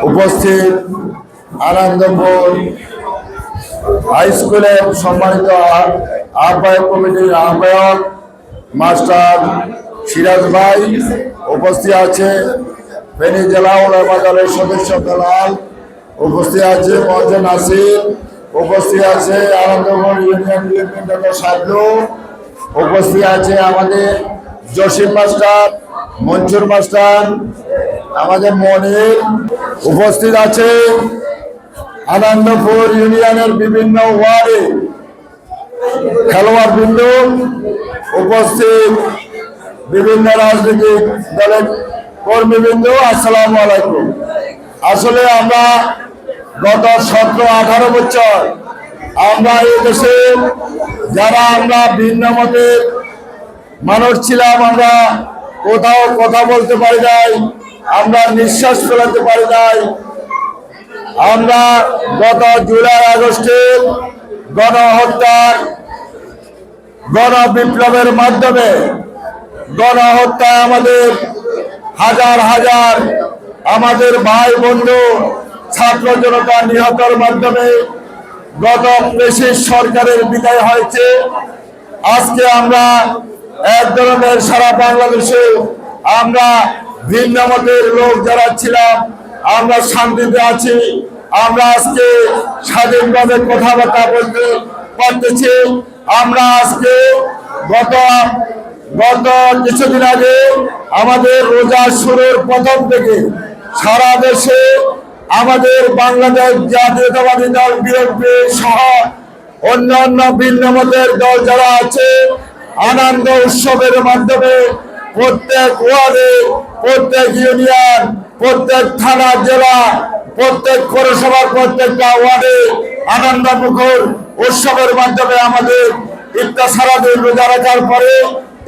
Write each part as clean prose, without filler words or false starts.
উপস্থিত আনন্দপুর হাই স্কুলের সম্মানিত আহ্বায়ক কমিটির আহ্বায়ক মাস্টার সিরাজ ভাই, উপস্থিত আছে ফেনী জেলা ওলামা দলের সদস্য দালাল, উপস্থিত আছে মহাজন নাসির, উপস্থিত আছে আনন্দপুর ইউনিয়ন বিএনপি দলের সাদলু, উপস্থিত আছে আমাদের জসিম মাস্টার, মনসুর মাস্টার, আমাদের মনির, উপস্থিত আছে আনন্দপুর ইউনিয়নের বিভিন্ন ওয়ার্ডে খেলোয়াড় বৃন্দ, উপস্থিত বিভিন্ন রাজনৈতিক দলের কর্মীবৃন্দ, আসসালামু আলাইকুম। আসলে আমরা গত 17-18 বছর আমরা এই দেশে যারা আমরা ভিন্ন মতের মানুষ ছিলাম, আমরা কোথাও কথা বলতে পারি নাই, আমরা নিঃশ্বাস ফেলাতে পারি নাই। আমরা গত জুলাই আগস্টের গণহত্যার গণবিপ্লবের মাধ্যমে গণহত্যা আমাদের হাজার হাজার আমাদের ভাই বন্ধু ছাত্র জনতা নিহতের মাধ্যমে গত ফ্যাসিস্ট সরকারের বিদায় হয়েছে। আজকে আমরা এক ধরনের সারা বাংলাদেশে আমরা ভিন্ন মতের লোক যারা ছিলাম আমরা শান্তিতে আছি। আমরা আজকে স্বাধীনভাবে কথাবার্তা বলতে পারতেছি। আমরা আজকে গত কিছুদিন আগে আমাদের রোজা শুরুর প্রথম থেকে সারা দেশে আমাদের বাংলাদেশ জাতীয়তাবাদী দল বিএনপি সহ অন্যান্য ভিন্ন মতের দল যারা আছে আনন্দ উৎসবের মাধ্যমে প্রত্যেক ওয়ার্ডে, প্রত্যেক ইউনিয়ন, প্রত্যেক থানা, জেলা, প্রত্যেক পৌরসভার প্রত্যেকটা ওয়ার্ডে আনন্দ মুখর উৎসবের মাধ্যমে আমাদের ইফতার সারাদিন রোজা রাখার পরে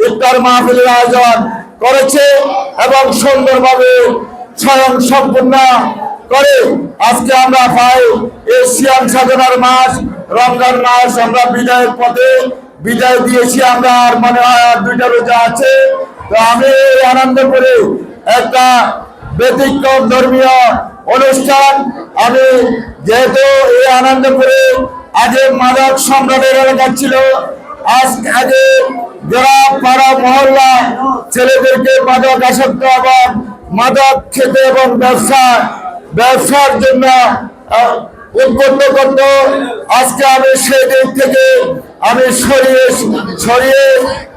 ইফতার মাহফিলের আয়োজন করেছে এবং সুন্দরভাবে স্বয়ং সম্পূর্ণ করে আজকে আমরা পাই এশিয়ান সাধনার মাস রমজান মাস আমরা বিদায়ের পথে বিদায় দিয়েছি। আমরা আর মনে হয় আর 2টা রোজা আছে। তো আমি আনন্দ করে একটা ব্যতিক্রম ধর্মীয় অনুষ্ঠান, আমি যেহেতু এই আনন্দপুরে আগে মাদক সম্রাটের এলাকা ছিল, আগে গ্রাম পাড়া মহল্লা ছেলেদেরকে মাদক আসক্ত এবং মাদক খেতে এবং ব্যবসার জন্য উদ্বুদ্ধ করত। আজকে আমি সেই দিক থেকে আমি সরিয়ে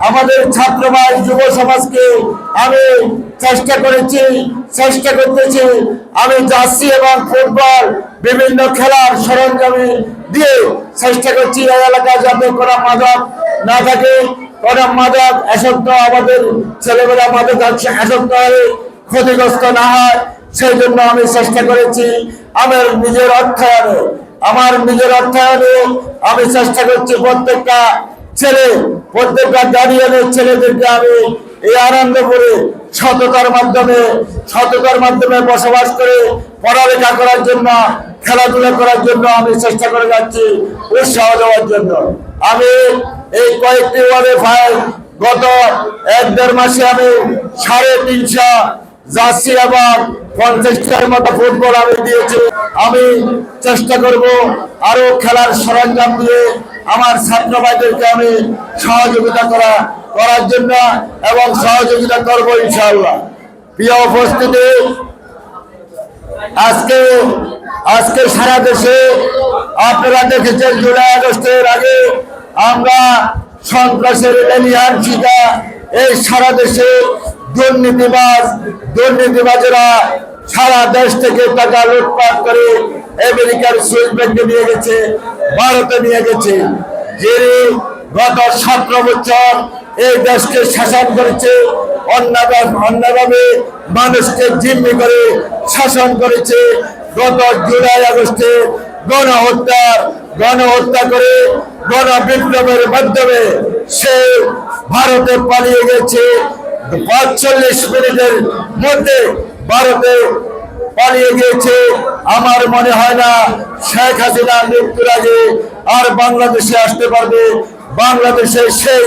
আমাদের ছাত্র ভাই যুব সমাজকে আমি চেষ্টা করতেছি। আমি জার্সি এবং ফুটবল বিভিন্ন খেলার সরঞ্জাম দিয়ে চেষ্টা করছি এই এলাকায় যাতে কোনো মাদক না থাকে, কোনো মাদক আসক্ত আমাদের ছেলেমেয়েরা মাদক আসক্ত হয়ে ক্ষতিগ্রস্ত না হয়, সেই জন্য আমি চেষ্টা করেছি। আমার নিজের অর্থায়নে আমি চেষ্টা করছি প্রত্যেকটা গার্ডিয়ানের ছেলেদেরকে আমি এই আনন্দপুরে সততার মাধ্যমে বসবাস করে পড়ালেখা করার জন্য, খেলাধুলা করার জন্য আমি চেষ্টা করে যাচ্ছি, উৎসাহ দেওয়ার জন্য। আমি এই কয়েকটি ওয়ার্ডে ভাই গত 1-1.5 মাসে আমি 350 জার্সি এবং 50টার মতো ফুটবল আমি দিয়েছি। আমি চেষ্টা করব আরো খেলার সরঞ্জাম দিয়ে আমার ছাত্র ভাইদেরকে আমি সহযোগিতা করার জন্য এবং সহযোগিতা করব ইনশাআল্লাহ। প্রিয় উপস্থিতি, আজকে সারা দেশে আপনারা দেখেছেন জুলাই আগস্টের আগে আমরা সন্ত্রাসের এলিয়ান শিকা এই সারা দেশে দুর্নীতিবাজেরা সারা দেশ থেকে টাকা লুটপাট করে আমেরিকার সুইস ব্যাংকে নিয়ে গেছে, ভারতে নিয়ে গেছে। যিনি গত 17 বছর এই দেশকে শাসন করেছে, অন্যভাবে মানুষকে জিম্মি করে শাসন করেছে। গত জুলাই আগস্টে গণহত্যা করে গণবিপ্লবের মাধ্যমে সে ভারতে পালিয়ে গেছে। 45 মিনিটের মধ্যে ভারতে পালিয়ে গিয়েছে। আমার মনে হয় না শেখ হাসিনা মৃত্যুর আগে আর বাংলাদেশে আসতে পারবে। বাংলাদেশের সেই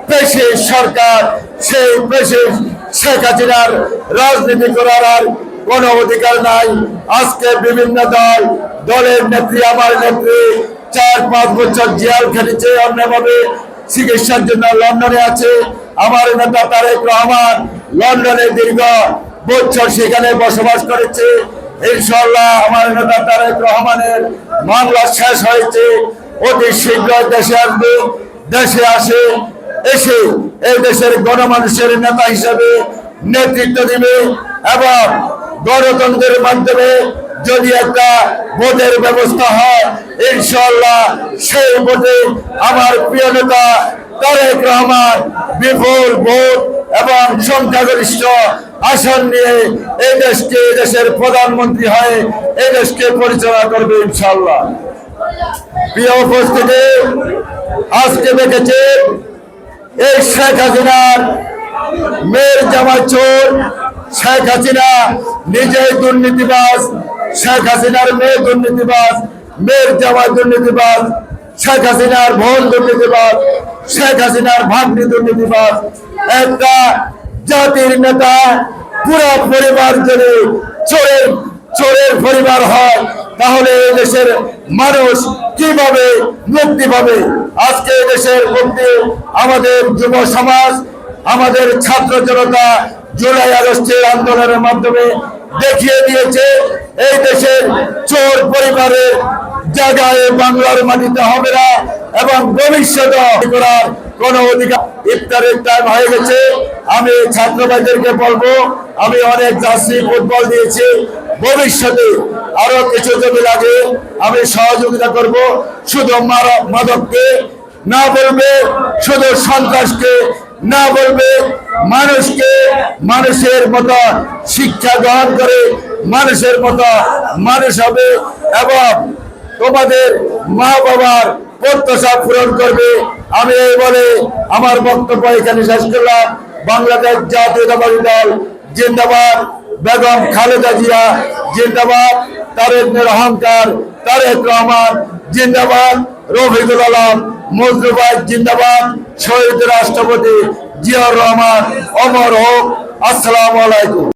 পেশিস্ট সরকার, সেই পেশিস্ট শেখ হাসিনার রাজনীতি করার আর কোনো অধিকার নাই। আজকে বিভিন্ন দলের নেত্রী, আমার নেত্রী 4-5 বছর জেল খেটেছে, অন্যভাবে চিকিৎসার জন্য লন্ডনে আছে। আমার নেতা তারেক রহমান লন্ডনে দীর্ঘ বছর সেখানে বসবাস করেছে। ইনশাআল্লাহ আমার নেতা তারেক রহমানের মামলা শেষ হয়েছে, অতি শীঘ্র দেশে আসবে। দেশে এসে এই দেশের গণমানুষের নেতা হিসেবে নেতৃত্ব দিবে এবং গণতন্ত্রের মাধ্যমে যদি একটা ভোটের ব্যবস্থা হয়, ইনশাআল্লাহ সেই ভোটে আমার প্রিয় নেতা তারেক রহমান বিপুল ভোট এবং সংখ্যাগরিষ্ঠ আসন নিয়ে এই দেশকে, দেশের প্রধানমন্ত্রী হয়ে এই দেশকে পরিচালনা করবে ইনশাআল্লাহ। প্রিয় উপস্থিতি, আজকে দেখেছে এই শেখ হাসিনার মেয়ের জামাই চোর। শেখ হাসিনা নিজেই দুর্নীতিবাজ, শেখ হাসিনার মেয়ে দুর্নীতিবাজ, মেয়ের জামাই দুর্নীতিবাজ, শেখ হাসিনার বোন দুর্নীতিবাজ, শেখ হাসিনার ভাগ্নি দুর্নীতিবাজ। একটা জাতির নেতা পুরো পরিবার যদি চোরের পরিবার হয়, তাহলে এই দেশের মানুষ কিভাবে মুক্তি পাবে? আজকে দেশের মুক্তি আমাদের যুব সমাজ, আমাদের ছাত্র জনতা জুলাই আগস্টের আন্দোলনের মাধ্যমে দেখিয়ে দিয়েছে। এই দেশের চোর পরিবারের জায়গায় বাংলার মাটিতে হবে না এবং ভবিষ্যতে করার কোন অধিকার। ইফতারের টাইম হয়ে গেছে। আমি ছাত্র ভাইদেরকে বলবো, আমি অনেক জার্সি ফুটবল দিয়েছি, ভবিষ্যতে আরো কিছু যদি লাগে আমি সহযোগিতা করব। শুধু মাদককে না বলবে, শুধু সন্ত্রাসকে না বলবে, মানুষকে মানুষের মতো শিক্ষা গ্রহণ করে মানুষের মতো মানুষ হবে এবং তোমাদের মা বাবার প্রত্যাশা পূরণ করবে। আমি এই বলে আমার বক্তব্য এখানে শেষ করলাম। বাংলাদেশ জাতীয়তাবাদী দল জিন্দাবাদ, বেগম খালেদা জিয়া জিন্দাবাদ, তারেকের অহংকার তারেক রহমান জিন্দাবাদ, রফিকুল আলম মজরুবাই জিন্দাবাদ, শহীদ রাষ্ট্রপতি জিয়াউর রহমান অমর হোক। আসসালামু আলাইকুম।